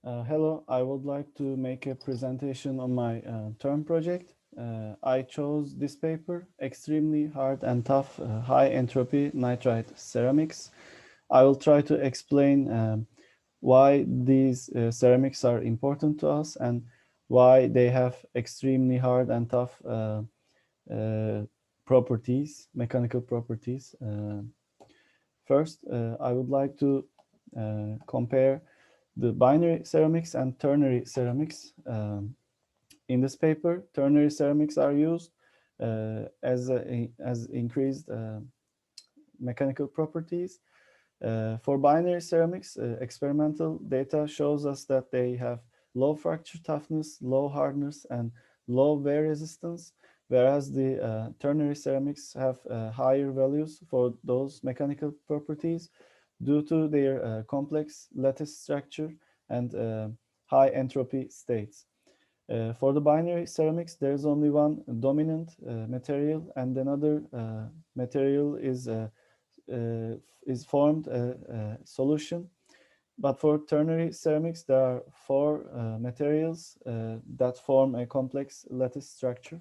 Hello, I would like to make a presentation on my term project. I chose this paper, Extremely Hard and Tough High Entropy Nitride Ceramics. I will try to explain why these ceramics are important to us and why they have extremely hard and tough uh, properties, mechanical properties. First, I would like to compare the binary ceramics and ternary ceramics. In this paper, ternary ceramics are used as increased mechanical properties. For binary ceramics, experimental data shows us that they have low fracture toughness, low hardness, and low wear resistance, whereas the ternary ceramics have higher values for those mechanical properties due to their complex lattice structure and high entropy states. For the binary ceramics, there is only one dominant material, and another material uh, is formed a solution. But for ternary ceramics, there are four materials that form a complex lattice structure.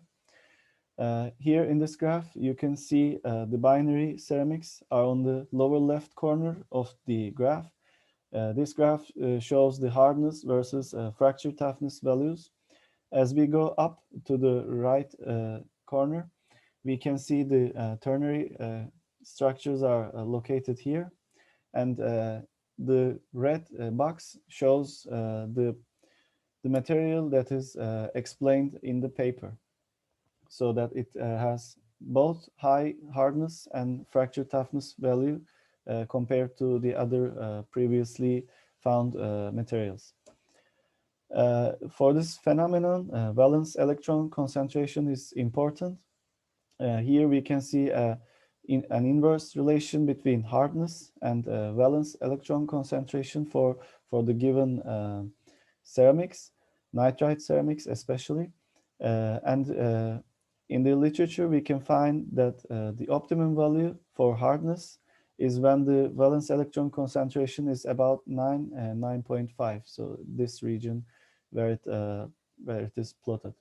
Here in this graph, you can see the binary ceramics are on the lower left corner of the graph. This graph shows the hardness versus fracture toughness values. As we go up to the right corner, we can see the ternary structures are located here, and the red box shows the material that is explained in the paper, so that it has both high hardness and fracture toughness value compared to the other previously found materials. For this phenomenon, valence electron concentration is important. Here we can see an inverse relation between hardness and valence electron concentration for the given ceramics, nitride ceramics especially. And in the literature, we can find that the optimum value for hardness is when the valence electron concentration is about 9.5. So this region where it is plotted.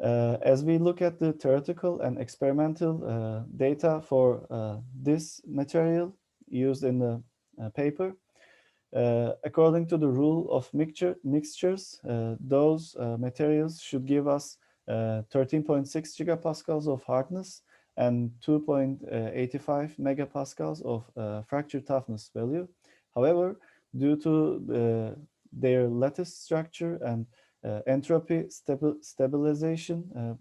As we look at the theoretical and experimental data for this material used in the paper, according to the rule of mixtures, those materials should give us 13.6 gigapascals of hardness and 2.85 megapascals of fracture toughness value. However, due to their lattice structure and entropy stabilization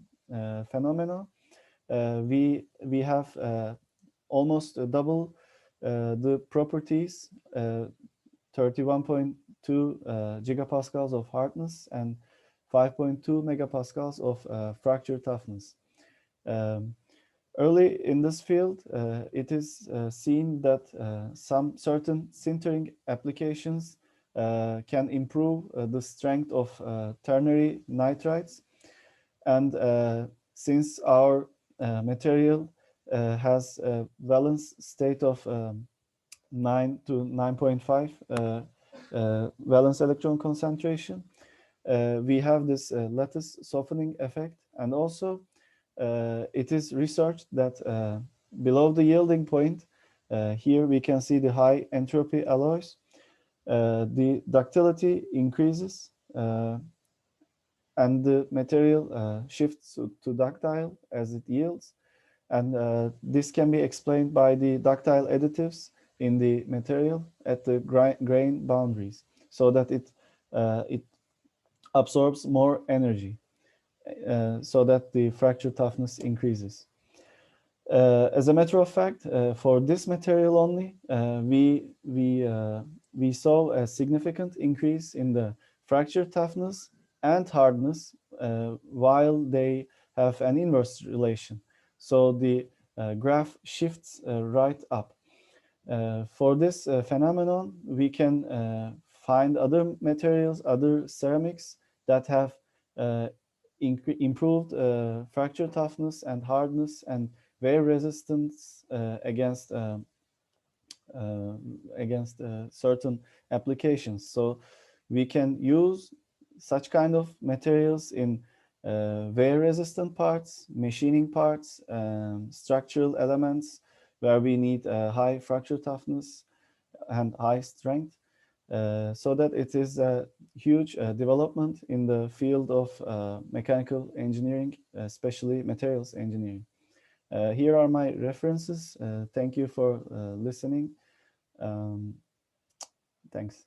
phenomena, we have almost double the properties, 31.2 gigapascals of hardness and 5.2 megapascals of fracture toughness. Um, Early in this field, it is seen that some certain sintering applications can improve the strength of ternary nitrides. And since our material has a valence state of 9 to 9.5 valence electron concentration, we have this lattice softening effect. And also, it is researched that below the yielding point, here we can see the high entropy alloys, the ductility increases and the material shifts to ductile as it yields. And this can be explained by the ductile additives in the material at the grain boundaries, so that it absorbs more energy, so that the fracture toughness increases. As a matter of fact, for this material only, we saw a significant increase in the fracture toughness and hardness, while they have an inverse relation. So the graph shifts right up. For this phenomenon, we can find other materials, other ceramics that have uh, improved fracture toughness and hardness and wear resistance uh, against certain applications. So We can use such kind of materials in wear resistant parts, machining parts, structural elements where we need high fracture toughness and high strength. So that it is a huge development in the field of mechanical engineering, especially materials engineering. Here are my references. Thank you for listening. Um, Thanks.